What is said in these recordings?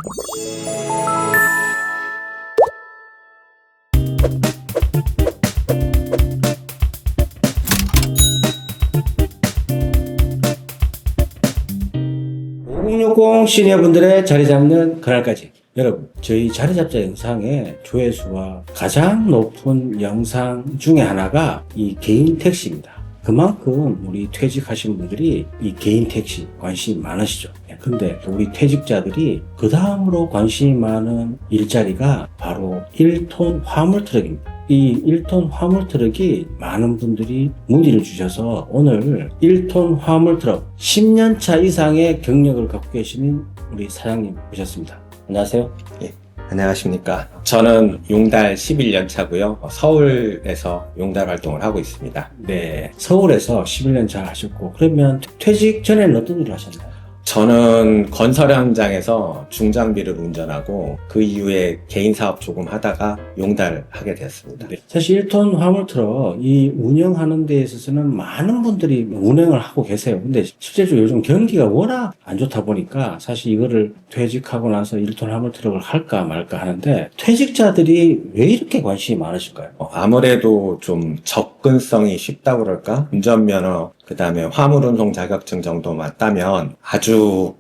5060 시니어분들의 자리 잡는 그날까지. 여러분, 저희 자리 잡자 영상의 조회수가 가장 높은 영상 중에 하나가 이 개인 택시입니다. 그만큼 우리 퇴직하신 분들이 이 개인 택시 관심이 많으시죠. 근데 우리 퇴직자들이 그 다음으로 관심이 많은 일자리가 바로 1톤 화물 트럭입니다. 이 1톤 화물 트럭이 많은 분들이 문의를 주셔서 오늘 1톤 화물 트럭 10년차 이상의 경력을 갖고 계시는 우리 사장님 모셨습니다. 안녕하세요. 예, 안녕하십니까. 저는 용달 11년 차고요. 서울에서 용달 활동을 하고 있습니다. 네, 서울에서 11년 차 하셨고, 그러면 퇴직 전에는 어떤 일을 하셨나요? 저는 건설 현장에서 중장비를 운전하고 그 이후에 개인 사업 조금 하다가 용달 하게 되었습니다. 네. 사실 1톤 화물 트럭 이 운영하는 데 있어서는 많은 분들이 운행을 하고 계세요. 근데 실제로 요즘 경기가 워낙 안 좋다 보니까 사실 이거를 퇴직하고 나서 1톤 화물 트럭을 할까 말까 하는데 퇴직자들이 왜 이렇게 관심이 많으실까요? 아무래도 좀 접근성이 쉽다고 그럴까? 운전면허, 그 다음에 화물운송 자격증 정도만 따면 아주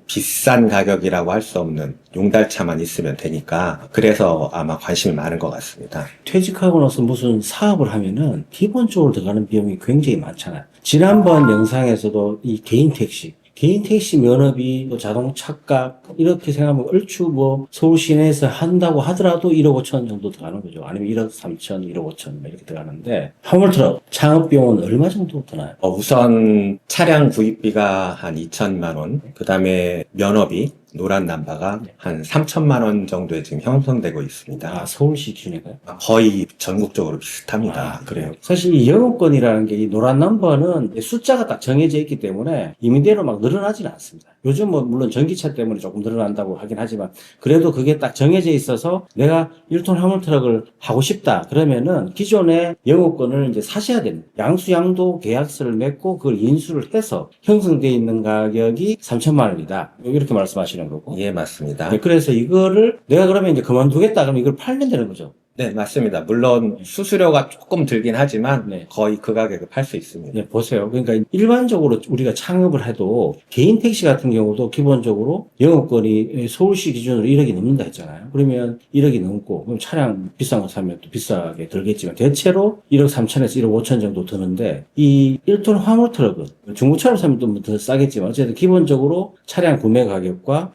비싼 가격이라고 할 수 없는 용달차만 있으면 되니까 그래서 아마 관심이 많은 것 같습니다. 퇴직하고 나서 무슨 사업을 하면은 기본적으로 들어가는 비용이 굉장히 많잖아요. 지난번 영상에서도 이 개인 택시 면허비, 또 자동차값 이렇게 생각하면 얼추 뭐 서울 시내에서 한다고 하더라도 1억 5천 정도 들어가는 거죠. 아니면 1억 3천, 1억 5천 이렇게 들어가는데 화물트럭 창업비용은 얼마 정도 드나요? 우선 차량 구입비가 한 2천만 원, 그 다음에 면허비, 노란 남바가 한 3천만 원 정도에 지금 형성되고 있습니다. 아, 서울시 기준인가요? 거의 전국적으로 비슷합니다. 아, 그래요. 사실 이 영업권이라는 게 이 노란 넘버는 숫자가 딱 정해져 있기 때문에 임의대로 막 늘어나지는 않습니다. 요즘 뭐 물론 전기차 때문에 조금 늘어난다고 하긴 하지만 그래도 그게 딱 정해져 있어서 내가 1톤 화물 트럭을 하고 싶다 그러면은 기존의 영업권을 이제 사셔야 됩니다. 양수양도 계약서를 맺고 그걸 인수를 해서 형성되어 있는 가격이 3천만 원이다. 이렇게 말씀하시는 거고. 예, 맞습니다. 네, 그래서 이거를 내가 그러면 이제 그만두겠다 그러면 이걸 팔면 되는 거죠. 네, 맞습니다. 물론 수수료가 조금 들긴 하지만 네. 거의 그 가격에 팔 수 있습니다. 네, 보세요. 그러니까 일반적으로 우리가 창업을 해도 개인 택시 같은 경우도 기본적으로 영업권이 서울시 기준으로 1억이 넘는다 했잖아요. 그러면 1억이 넘고 그럼 차량 비싼 거 사면 또 비싸게 들겠지만 대체로 1억 3천에서 1억 5천 정도 드는데 이 1톤 화물 트럭은 중고차로 사면 또 더 싸겠지만 어쨌든 기본적으로 차량 구매 가격과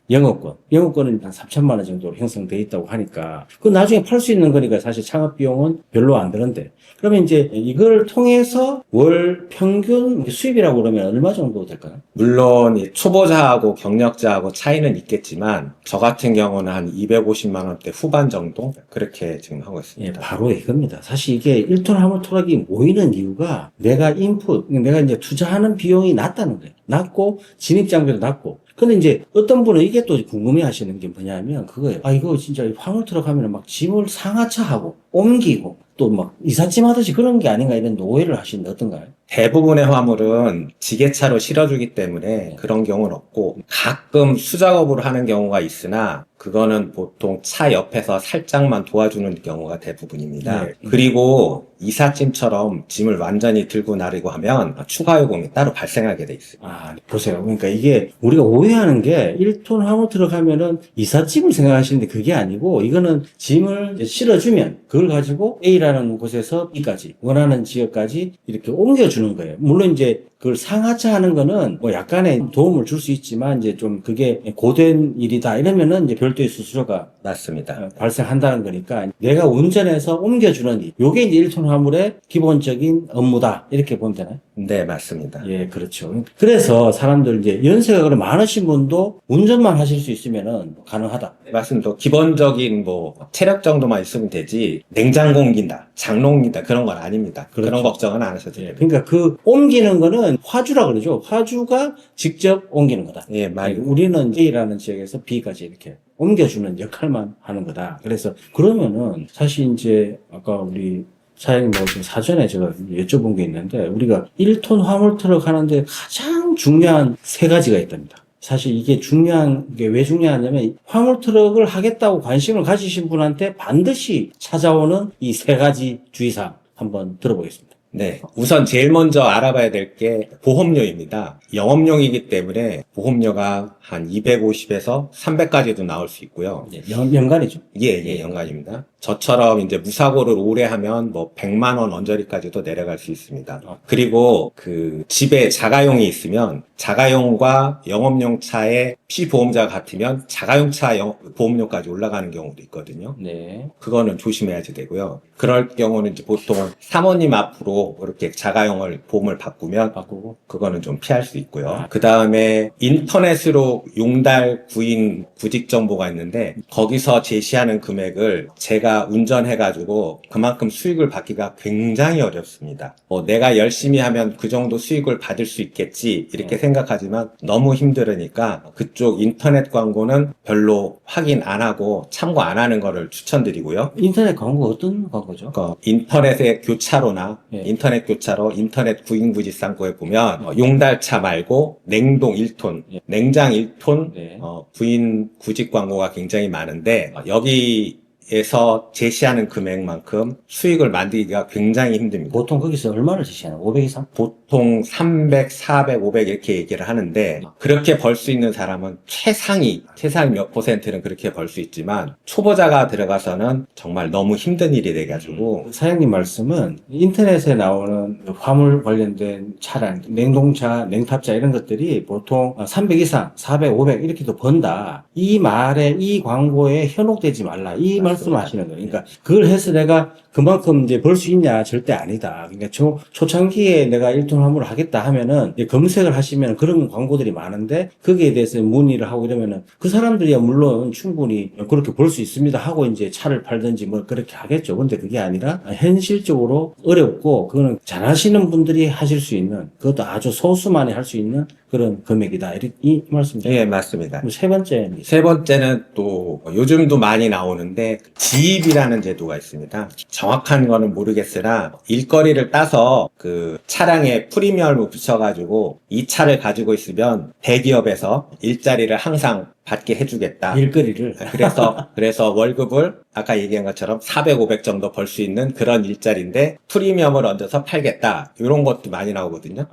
영업권은 한 3천만 원 정도로 형성돼 있다고 하니까 그 나중에 팔 수 있는 거니까 사실 창업 비용은 별로 안 드는데 그러면 이제 이걸 통해서 월 평균 수입이라고 그러면 얼마 정도 될까요? 물론 이 초보자하고 경력자하고 차이는 있겠지만 저 같은 경우는 한 250만 원대 후반 정도 그렇게 지금 하고 예, 있습니다. 바로 이겁니다. 사실 이게 1톤 화물 트럭이 모이는 이유가 내가 이제 투자하는 비용이 낮다는 거예요. 낮고 진입장비도 낮고. 근데 이제 어떤 분은 이게 또 궁금해 하시는 게 뭐냐면 그거예요. 아, 이거 진짜 화물 트럭 하면 막 짐을 상하차하고 옮기고 또 막 이삿짐 하듯이 그런 게 아닌가 이런 오해를 하시는데 어떤가요? 대부분의 화물은 지게차로 실어주기 때문에 그런 경우는 없고 가끔 수작업으로 하는 경우가 있으나 그거는 보통 차 옆에서 살짝만 도와주는 경우가 대부분입니다. 네. 그리고 이삿짐처럼 짐을 완전히 들고 나르고 하면 추가 요금이 따로 발생하게 돼 있어요. 아, 보세요. 그러니까 이게 우리가 오해하는 게 1톤 화물 트럭 하면은 이삿짐을 생각하시는데 그게 아니고 이거는 짐을 이제 실어주면 그걸 가지고 A라는 곳에서 B까지 원하는 지역까지 이렇게 옮겨주는 거예요. 물론 이제 그걸 상하차 하는 거는 뭐 약간의 도움을 줄 수 있지만 이제 좀 그게 고된 일이다 이러면은 이제 별도의 수수료가 맞습니다. 발생한다는 거니까 내가 운전해서 옮겨주는 일. 요게 이제 1톤 화물의 기본적인 업무다. 이렇게 보면 되나요? 네, 맞습니다. 예, 그렇죠. 그래서 사람들 이제 연세가 그럼 많으신 분도 운전만 하실 수 있으면은 가능하다. 맞습니다. 기본적인 뭐 체력 정도만 있으면 되지 냉장고 옮긴다, 장롱 옮긴다 그런 건 아닙니다. 그렇죠. 그런 걱정은 안 하셔도 됩니다. 그러니까 그 옮기는 거는 화주라 그러죠. 화주가 직접 옮기는 거다. 예, 많이. 우리는 A라는 지역에서 B까지 이렇게 옮겨주는 역할만 하는 거다. 그래서 그러면은 사실 이제 아까 우리 사장님 뭐 사전에 제가 여쭤본 게 있는데 우리가 1톤 화물 트럭 하는데 가장 중요한 세 가지가 있답니다. 사실 이게 중요한 게 왜 중요하냐면 화물 트럭을 하겠다고 관심을 가지신 분한테 반드시 찾아오는 이 세 가지 주의사항 한번 들어보겠습니다. 네. 우선 제일 먼저 알아봐야 될 게 보험료입니다. 영업용이기 때문에 보험료가 한 250에서 300까지도 나올 수 있고요. 연간이죠. 예, 연간입니다. 저처럼 이제 무사고를 오래 하면 뭐 100만 원 언저리까지도 내려갈 수 있습니다. 그리고 그 집에 자가용이 있으면 자가용과 영업용 차의 피보험자가 같으면 자가용 차 보험료까지 올라가는 경우도 있거든요. 네. 그거는 조심해야지 되고요. 그럴 경우는 이제 보통 사모님 앞으로 이렇게 자가용을 보험을 바꾸면 그거는 좀 피할 수 있고요. 그 다음에 인터넷으로 용달 구인 구직 정보가 있는데 거기서 제시하는 금액을 제가 운전해가지고 그만큼 수익을 받기가 굉장히 어렵습니다. 내가 열심히 하면 그 정도 수익을 받을 수 있겠지 이렇게 생각하지만 너무 힘들으니까 그쪽 인터넷 광고는 별로 확인 안 하고 참고 안 하는 거를 추천드리고요. 인터넷 광고 어떤 광고죠? 인터넷의 교차로나 인터넷 교차로, 인터넷 구인구직상고에 보면 용달차 말고 냉동 1톤, 냉장 1톤 구인 구직 광고가 굉장히 많은데 여기에서 제시하는 금액만큼 수익을 만들기가 굉장히 힘듭니다. 보통 거기서 얼마를 제시하나요? 500 이상? 보통 300, 400, 500 이렇게 얘기를 하는데 그렇게 벌 수 있는 사람은 최상위 몇 %는 그렇게 벌 수 있지만 초보자가 들어가서는 정말 너무 힘든 일이 돼가지고 사장님 말씀은 인터넷에 나오는 화물 관련된 차량, 냉동차, 냉탑차 이런 것들이 보통 300 이상, 400, 500 이렇게도 번다. 이 말에 이 광고에 현혹되지 말라. 이 말씀을 하시는 거예요. 그러니까 그걸 해서 내가 그만큼 이제 벌 수 있냐? 절대 아니다. 그러니까 초창기에 내가 1톤 화물을 하겠다 하면은 검색을 하시면 그런 광고들이 많은데 거기에 대해서 문의를 하고 이러면은 그 사람들이야 물론 충분히 그렇게 볼 수 있습니다 하고 이제 차를 팔든지 뭐 그렇게 하겠죠. 근데 그게 아니라 현실적으로 어렵고 그거는 잘하시는 분들이 하실 수 있는 그것도 아주 소수만이 할 수 있는 그런 금액이다. 이 말씀이죠. 예, 맞습니다. 세 번째. 세 번째는 또 요즘도 많이 나오는데 지입이라는 제도가 있습니다. 정확한 거는 모르겠으나 일거리를 따서 그 차량에 프리미엄을 붙여가지고 이 차를 가지고 있으면 대기업에서 일자리를 항상 받게 해주겠다. 일거리를. 그래서 월급을 아까 얘기한 것처럼 400, 500 정도 벌 수 있는 그런 일자리인데 프리미엄을 얹어서 팔겠다. 이런 것도 많이 나오거든요.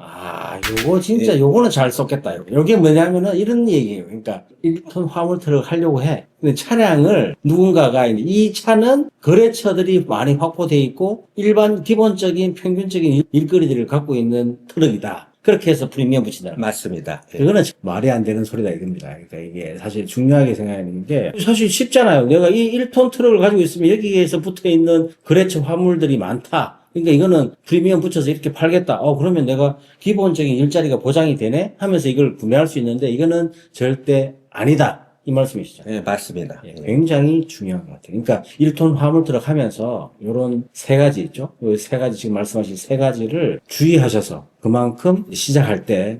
요거 진짜 요거는 잘 썼겠다. 요게 뭐냐면은 이런 얘기예요. 그러니까 1톤 화물 트럭 하려고 해. 근데 차량을 누군가가 이 차는 거래처들이 많이 확보돼 있고 일반 기본적인 평균적인 일거리들을 갖고 있는 트럭이다. 그렇게 해서 프리미엄 붙인다. 맞습니다. 그거는 말이 안 되는 소리다 이겁니다. 그러니까 이게 사실 중요하게 생각하는 게 사실 쉽잖아요. 내가 이 1톤 트럭을 가지고 있으면 여기에서 붙어 있는 거래처 화물들이 많다. 그러니까 이거는 프리미엄 붙여서 이렇게 팔겠다. 그러면 내가 기본적인 일자리가 보장이 되네? 하면서 이걸 구매할 수 있는데 이거는 절대 아니다. 이 말씀이시죠? 네, 맞습니다. 굉장히 중요한 것 같아요. 그러니까 1톤 화물 트럭 하면서 이런 세 가지 있죠? 이 세 가지 지금 말씀하신 세 가지를 주의하셔서 그만큼 시작할 때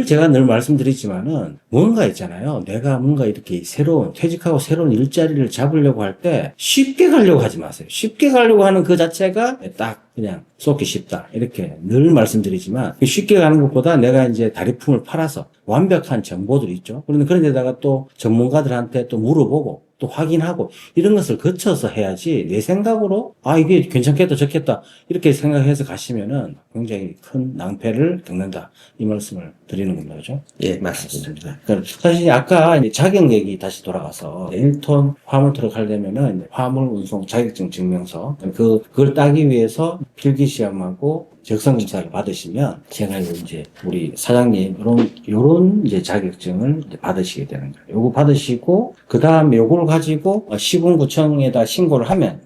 제가 늘 말씀드리지만은 뭔가 있잖아요. 내가 뭔가 이렇게 퇴직하고 새로운 일자리를 잡으려고 할 때 쉽게 가려고 하지 마세요. 쉽게 가려고 하는 그 자체가 딱 그냥 쏟기 쉽다. 이렇게 늘 말씀드리지만 쉽게 가는 것보다 내가 이제 다리품을 팔아서 완벽한 정보들이 있죠. 그런 데다가 또 전문가들한테 또 물어보고 또 확인하고 이런 것을 거쳐서 해야지 내 생각으로 이게 괜찮겠다 좋겠다 이렇게 생각해서 가시면은 굉장히 큰 낭패를 겪는다 이 말씀을 드리는 겁니다. 그죠? 예, 맞습니다. 그러니까 사실 아까 이제 자격 얘기 다시 돌아가서 1톤 화물 트럭 하려면은 화물 운송 자격증 증명서 그걸 따기 위해서 필기 시험하고 적성 검사를 받으시면 제가 이제 우리 사장님 요런 이제 자격증을 이제 받으시게 되는 거예요. 요거 받으시고 그다음에 요걸 가지고 시군구청에다 신고를 하면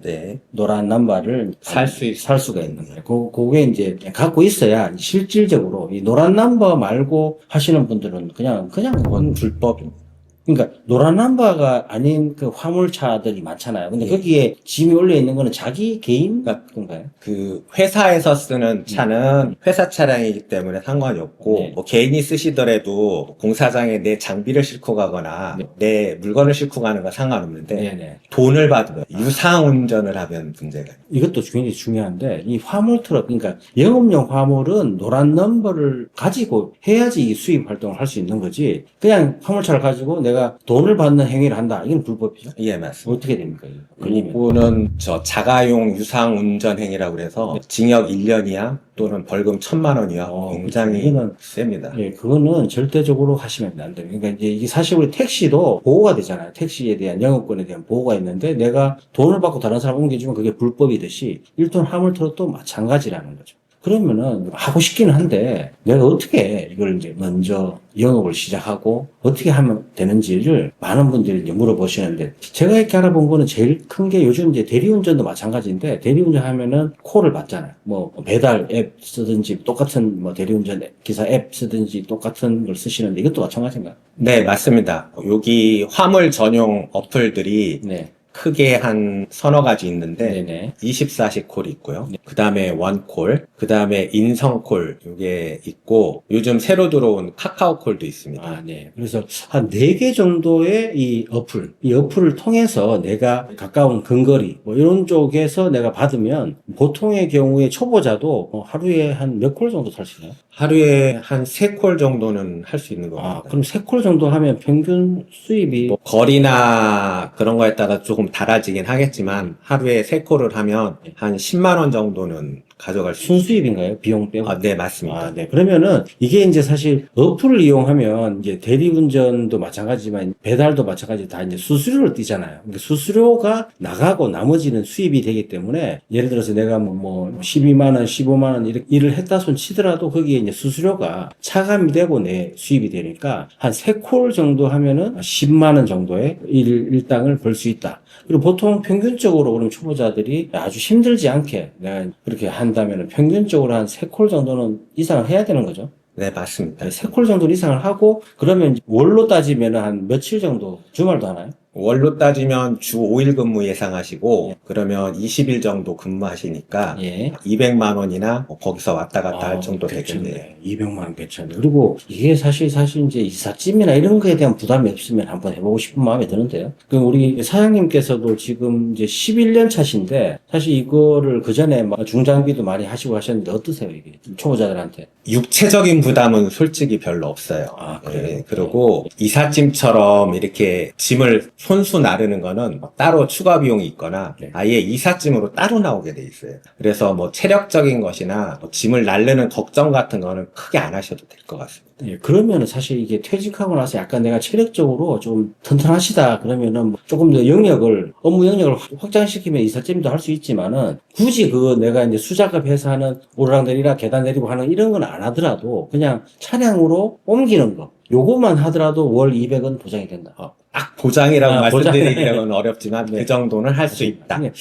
노란 남바를 살 수가 있는 거예요. 그게 이제 갖고 있어야 실질적으로 이 노란 남바 말고 하시는 분들은 그냥 그건 불법입니다. 그러니까 노란 남바가 아닌 그 화물차들이 많잖아요. 근데 예. 거기에 짐이 올려 있는 거는 자기 개인 건가요? 그 회사에서 쓰는 차는 회사 차량이기 때문에 상관이 없고 네. 뭐 개인이 쓰시더라도 공사장에 내 장비를 싣고 가거나 네. 내 물건을 싣고 가는 건 상관없는데 네네. 돈을 받으면 유상 운전을 하면 문제가 있어요. 이것도 굉장히 중요한데 이 화물 트럭 그러니까 영업용 화물은 노란 넘버를 가지고 해야지 이 수입 활동을 할 수 있는 거지. 그냥 화물차를 가지고 내가 돈을 받는 행위를 한다. 이건 불법이죠. 예, 맞습니다. 어떻게 됩니까? 이거? 걸리면. 이거는 저 자가용 유상 운전 행위라고 해서 징역 1년 이하 또는 벌금 1,000만 원 이하 굉장히 이거는 셉니다. 예, 그거는 절대적으로 하시면 안 돼요. 그러니까 이제 이게 사실 우리 택시도 보호가 되잖아요. 택시에 대한 영업권에 대한 보호가 있는데 내가 돈을 받고 다른 사람 옮겨주면 그게 불법이듯이 1톤 화물 트럭도 마찬가지라는 거죠. 그러면은 하고 싶기는 한데 내가 어떻게 이걸 이제 먼저 영업을 시작하고 어떻게 하면 되는지를 많은 분들이 이제 물어보시는데 제가 이렇게 알아본 거는 제일 큰 게 요즘 이제 대리운전도 마찬가지인데 대리운전 하면은 콜을 받잖아요. 뭐 배달 앱 쓰든지 똑같은 뭐 대리운전 기사 앱 쓰든지 똑같은 걸 쓰시는데 이것도 마찬가지인가요? 네, 맞습니다. 여기 화물 전용 어플들이 네. 크게 한 서너 가지 있는데 네네. 24시 콜이 있고요. 그 다음에 원콜, 그 다음에 인성콜 이게 있고 요즘 새로 들어온 카카오콜도 있습니다. 아, 네. 그래서 한 4개 정도의 이 어플을 통해서 내가 가까운 근거리, 뭐 이런 쪽에서 내가 받으면 보통의 경우에 초보자도 하루에 한 몇 콜 정도 탈 수 있나요? 하루에 한 3콜 정도는 할 수 있는 것 아, 같습니다. 그럼 3콜 정도 하면 평균 수입이 뭐 거리나 그런 거에 따라 조금 달라지긴 하겠지만 하루에 3콜을 하면 한 10만 원 정도는 가져갈 수 있습니다. 순수입인가요? 비용 빼고? 아, 네, 맞습니다. 아, 네. 그러면은 이게 이제 사실 어플을 이용하면 이제 대리운전도 마찬가지지만 배달도 마찬가지 다 이제 수수료를 떼잖아요. 그러니까 수수료가 나가고 나머지는 수입이 되기 때문에 예를 들어서 내가 뭐 12만 원, 15만 원 이렇게 일을 했다 손 치더라도 거기에 이제 수수료가 차감이 되고 내 수입이 되니까 한 3콜 정도 하면은 10만 원 정도의 일당을 벌 수 있다. 그리고 보통 평균적으로 그럼 초보자들이 아주 힘들지 않게 내가 그렇게 한다면 평균적으로 한 3콜 정도는 이상을 해야 되는 거죠. 네, 맞습니다. 3콜 정도 이상을 하고 그러면 월로 따지면 한 며칠 정도 주말도 하나요? 월로 따지면 주 5일 근무 예상하시고 그러면 20일 정도 근무하시니까 예. 200만 원이나 뭐 거기서 왔다 갔다 할 정도 되겠네요. 괜찮네. 200만 원 괜찮네. 그리고 이게 사실 이제 이삿짐이나 이런 거에 대한 부담이 없으면 한번 해보고 싶은 마음이 드는데요. 그럼 우리 사장님께서도 지금 이제 11년 차신데 사실 이거를 그 전에 중장비도 많이 하시고 하셨는데 어떠세요, 이게? 초보자들한테? 육체적인 부담은 솔직히 별로 없어요. 아, 그래요? 예, 그리고 이삿짐처럼 이렇게 짐을 손수 나르는 거는 따로 추가 비용이 있거나 네. 아예 이삿짐으로 따로 나오게 돼 있어요. 그래서 뭐 체력적인 것이나 뭐 짐을 나르는 걱정 같은 거는 크게 안 하셔도 될 것 같습니다. 예, 그러면은 사실 이게 퇴직하고 나서 약간 내가 체력적으로 좀 튼튼하시다 그러면은 뭐 조금 더 업무 영역을 확장시키면 이삿짐도 할 수 있지만은 굳이 내가 이제 수작업 해서 하는 오르락내리락 계단 내리고 하는 이런 건 안 하더라도 그냥 차량으로 옮기는 거 요것만 하더라도 월 200은 보장이 된다. 딱 보장이라고 보장. 말씀드리기는 어렵지만 네. 그 정도는 할 수 있다. 네,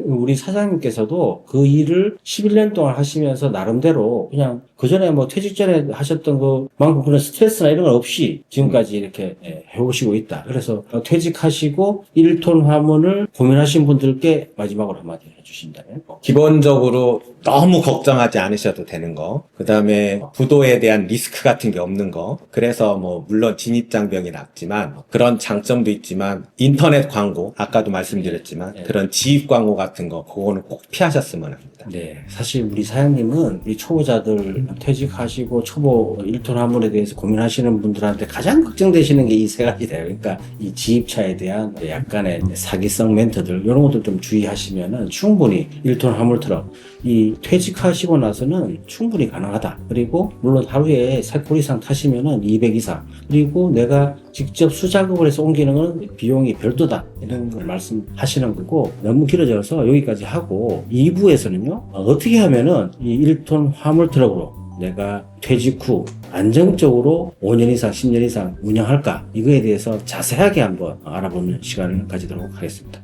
우리 사장님께서도 그 일을 11년 동안 하시면서 나름대로 그냥 그 전에 뭐 퇴직 전에 하셨던 그만큼 그런 스트레스나 이런 건 없이 지금까지 이렇게 해오시고 있다. 그래서 퇴직하시고 1톤 화물을 고민하신 분들께 마지막으로 한마디 해주신다면? 기본적으로 너무 걱정하지 않으셔도 되는 거. 그 다음에 부도에 대한 리스크 같은 게 없는 거. 그래서 뭐 물론 진입장벽이 낮지만 그런 장점도 있지만 인터넷 광고 아까도 말씀드렸지만 네. 그런 지입 광고 같은 거 그거는 꼭 피하셨으면 합니다. 네, 사실 우리 사장님은 우리 초보자들 퇴직하시고 초보 1톤 화물에 대해서 고민하시는 분들한테 가장 걱정되시는 게 이 세 가지래요. 그러니까 이 지입차에 대한 약간의 사기성 멘트들 이런 것들 좀 주의하시면은 충분히 1톤 화물 트럭 이 퇴직하시고 나서는 충분히 가능하다. 그리고 물론 하루에 3콜 이상 타시면은 200 이상. 그리고 내가 직접 수작업을 해서 옮기는 건 비용이 별도다. 이런 걸 말씀하시는 거고 너무 길어져서 여기까지 하고 2부에서는요. 어떻게 하면은 이 1톤 화물 트럭으로 내가 퇴직 후 안정적으로 5년 이상, 10년 이상 운영할까? 이거에 대해서 자세하게 한번 알아보는 시간을 가지도록 하겠습니다.